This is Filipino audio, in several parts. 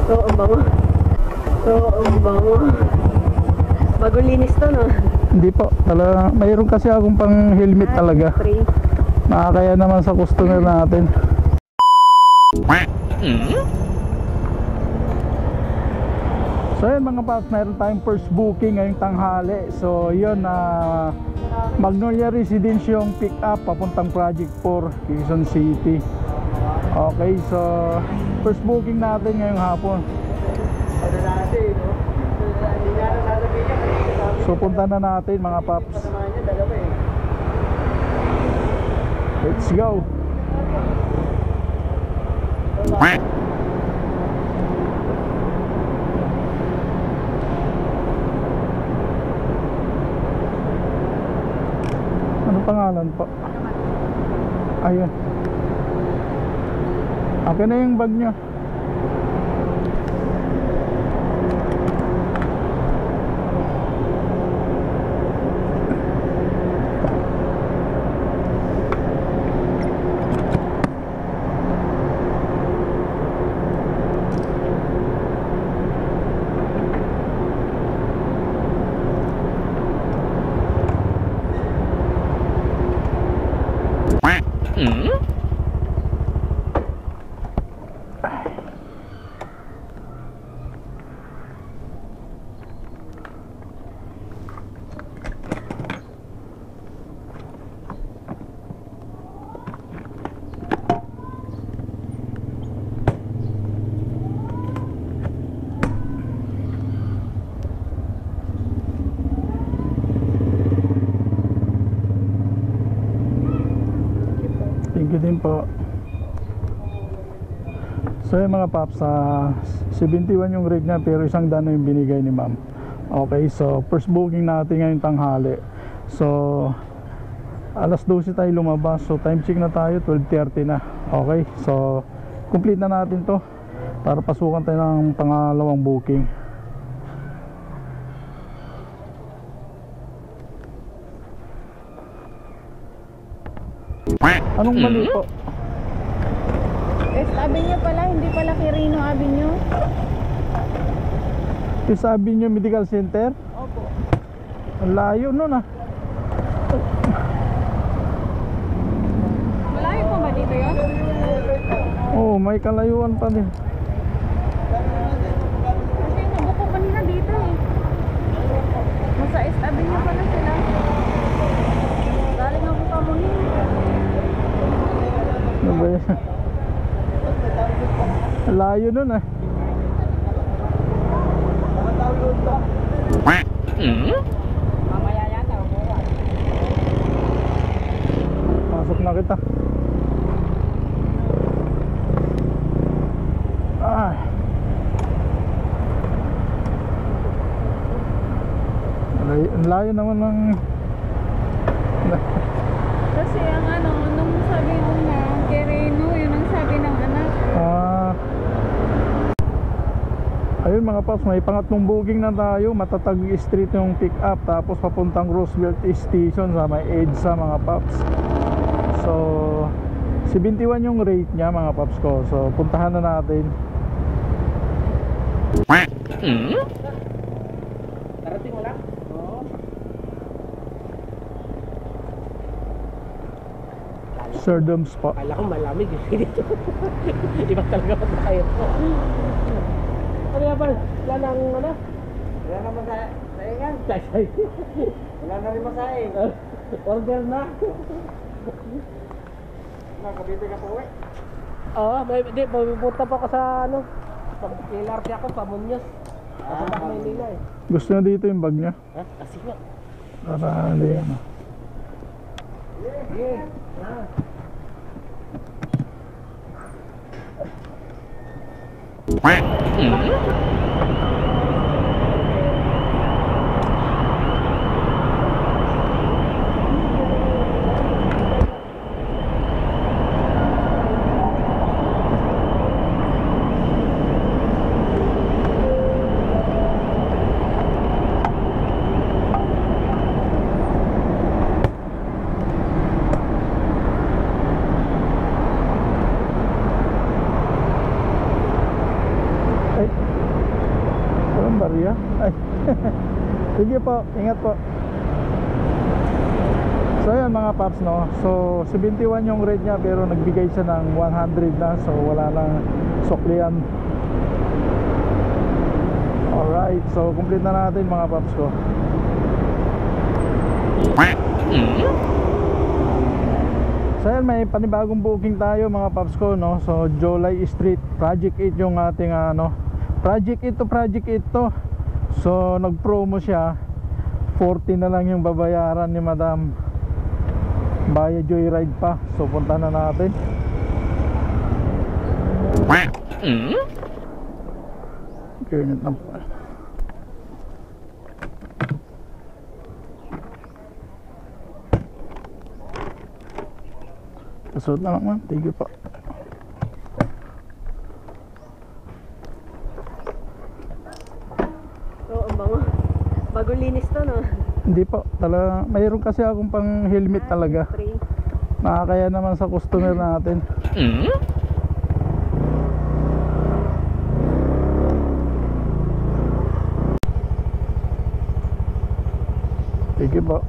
Oo, ang bango. Oo, ang bango. Bagong linis to, no? Hindi po, talaga, mayroon kasi akong pang helmet talaga. Spray. Nakakaya naman sa customer natin. So yun mga paps, mayroon tayong first booking ngayong tanghali. So yun, Magnolia Residence yung pick up papuntang Project 4, Quezon City. Okay, so first booking natin ngayong hapon. So punta na natin mga paps. Let's go. Anong pangalan po? Ayun. Okay na yung bag nyo. Thank you din po. So yung mga paps, 71 yung rate niya pero 100 na yung binigay ni ma'am. Okay, so first booking natin ngayong tanghali. So alas 12 tayo lumabas. So time check na tayo, 12:30 na. Okay, so complete na natin to para pasukan tayo ng pangalawang booking. Anong mali po? West Avenue pala, hindi pala Quirino Avenue. West Avenue Medical Center? Opo. Ang layo nun ah. Malayo pa ba dito yun? Oo, may kalayuan pa din. Kasi nabuko kanina dito eh. Nasa West Avenue pala sila. Galing ako pa muna. Ano ba yan? Layo nun ah. Mamaya yata, umuwan. Pasok na kita. Ah. Ang layo naman ng Kasi ang ano, nung sabi nung na Quirino, yun ang sabi ng anak. Ayun mga paps, may pangatlong booking na tayo. Matatag street yung pick up, tapos papuntang Roosevelt Station sa may EDSA mga paps. So 71 yung rate niya mga paps ko. So puntahan na natin. Darating mo lang? Oo. Sir Doms po. Kala ko malamig dito. Iba talaga pagkakayot ko. Ano yan ba? Wala nang ano? Wala nang masahingan. Wala na rin masahing. Order na. Nakabibig ako eh. Oo, hindi. Pupunta pa ako sa ano. Pag-LRT ako, Pamunyos. Kasi pa Maynila eh. Gusto na dito yung bag niya? Ha? Kasi nga. Para hindi ano. Yeah. area. Ay. Sige po, ingat po. So ayan mga paps, no. So 71 yung rate niya pero nagbigay siya ng 100 na. So wala nang suklian. Alright, so complete na natin mga paps ko. So ayan, may panibagong booking tayo mga paps ko, no. So Jolay Street, Project 8 yung ating Project 8 to Project 8 to. So nag-promo siya, 40 na lang yung babayaran ni Madam. Baya joyride pa. So punta na natin. Ganyan na po. Kasunod na lang ma'am. Thank you po. Oo, ang bango. Bagong linis to, no? Hindi po. Talaga, mayroon kasi akong pang helmet talaga. Free. Nakakaya naman sa customer natin. Thank you po.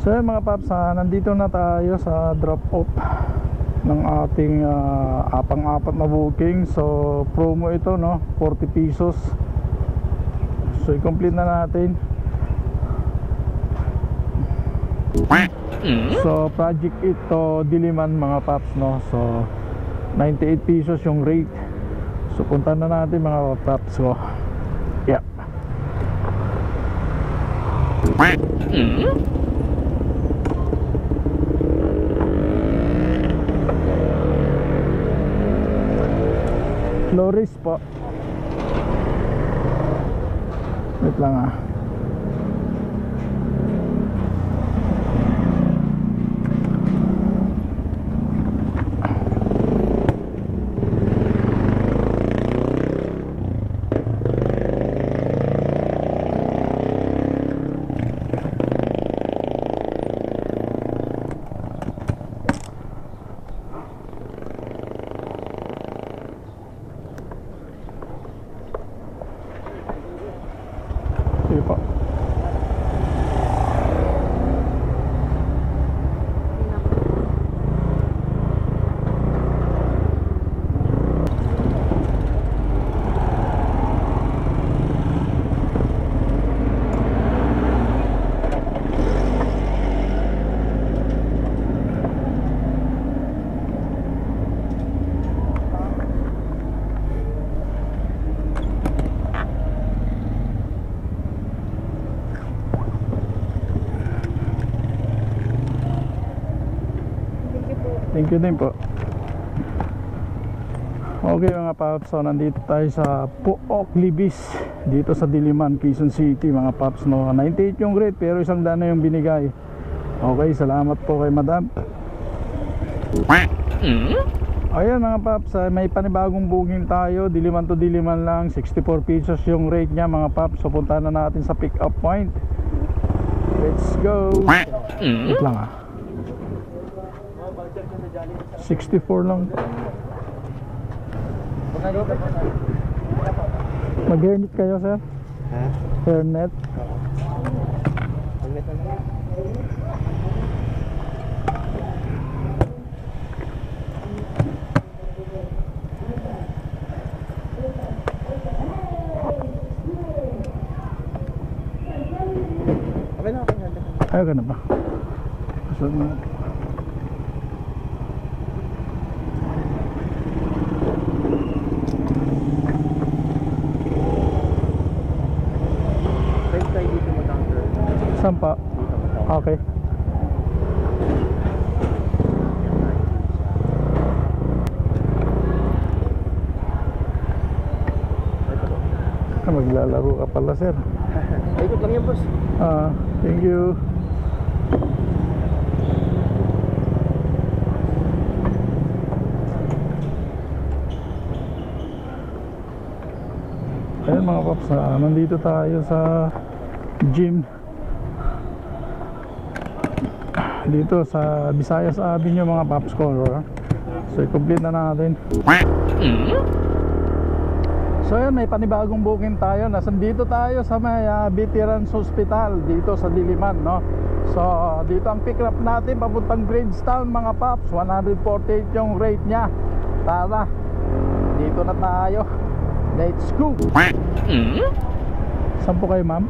So yun mga paps, nandito na tayo sa drop off ng ating apang-apat na booking. So promo ito, no, 40 pesos. So i-complete na natin. So project ito Diliman mga paps, no. So 98 pesos yung rate. So punta na natin mga paps ko. Yeah. Low risk po. Wait lang . Sige po. Thank you din po. Okay mga paps, so nandito tayo sa Pook Libis dito sa Diliman, Quezon City mga paps, no. 98 yung rate pero 100 na yung binigay. Okay, salamat po kay Madam. Ayan mga paps, may panibagong booking tayo, Diliman to Diliman lang, 64 pesos yung rate niya mga paps. So punta na natin sa pick up point. Let's go. Wait lang . 64 lang. Mag-hairnet kayo, sir? Ha? Hairnet? Hairnet na lang. Okay na, okay na. Ayaw ka na ba? So, saan pa? Okay. Maglalaro ka pala, sir. Ikot lang yan, boss. Thank you. Ayan mga paps, nandito tayo sa gym. dito sa Visayas Avenue mga paps ko. So i-complete na natin. So yun, may panibagong booking tayo. Nasandito tayo sa may Veterans Hospital dito sa Diliman, no? So dito ang pick up natin papuntang Gradestown mga paps. 148 yung rate nya. Tara, dito na tayo. Let's go. Saan po kayo ma'am?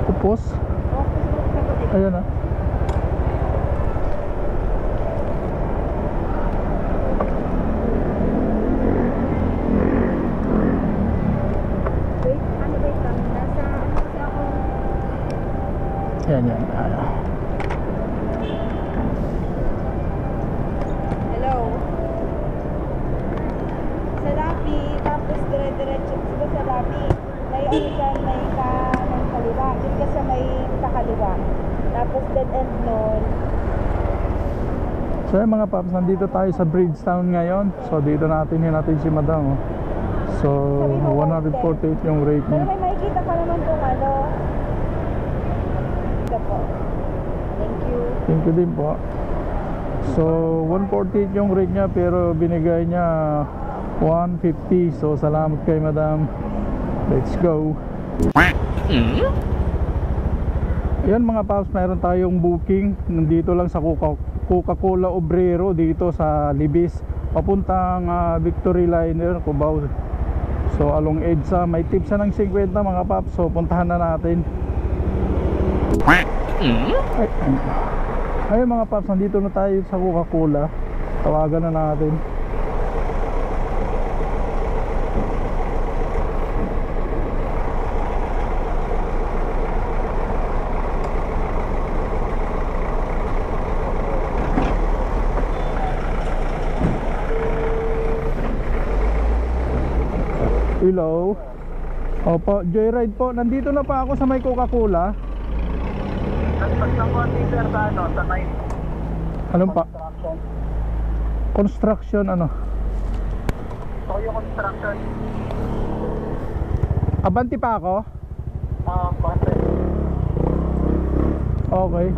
Upos? Ayan ah. Yan yan. Hello. Sa Lapi, tapos dire-diretso sila sa Lapi. May ano dyan, may kanang kaliwa. Doon ka sa may kakaliwa. Tapos dead end nun. So yung mga paps, nandito tayo sa Bridgetown ngayon. So dito natin si madam, oh. So 148 yung rate Pero niya. may makikita pa naman kung ano. Ito po. Thank you. Thank you din po. So 148 yung rate niya, pero binigay niya 150. So salamat kay madam. Let's go. Yan mga paps, meron tayong booking nandito lang sa Coca-Cola Obrero dito sa Libis papuntang Victory Liner, Cubao. So along EDSA, may tips na ng 50 mga paps. So puntahan na natin. Ayun mga paps, nandito na tayo sa Coca-Cola. Tawagan na natin. Hello. Opo, Joyride po. Nandito na pa ako sa may Coca-Cola. Sa may Anong pa? Construction ano? Toyo Construction. Abanti pa ako? Bante. Okay.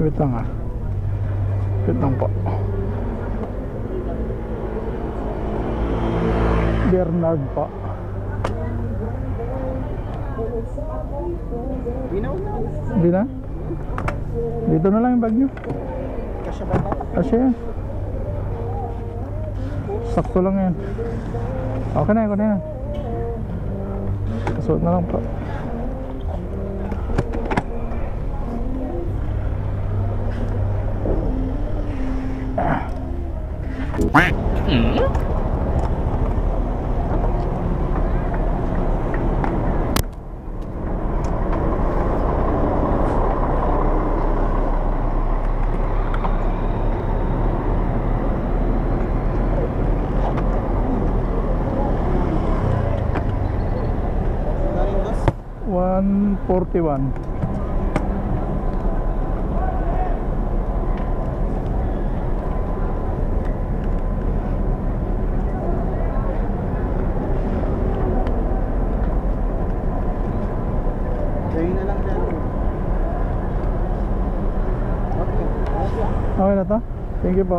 Wait lang ah. Wait lang po. Bernard po. Hindi na? Dito na lang yung bag nyo. Kasya ba ito? Kasi yan. Sakto lang yan. Okay na, okay na yan. Kasuot na lang po. One 41. Kayo na lang dyan. Okay na to? Thank you po.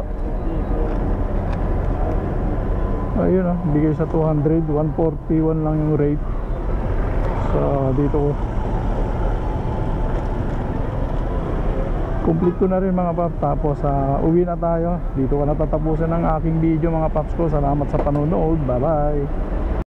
Ayun oh, bigay sa 200, 141 lang yung rate. So dito ko complete ko na rin mga paps. Tapos uwi na tayo. Dito ko natatapusin ang aking video mga paps ko. Salamat sa panonood. Bye bye.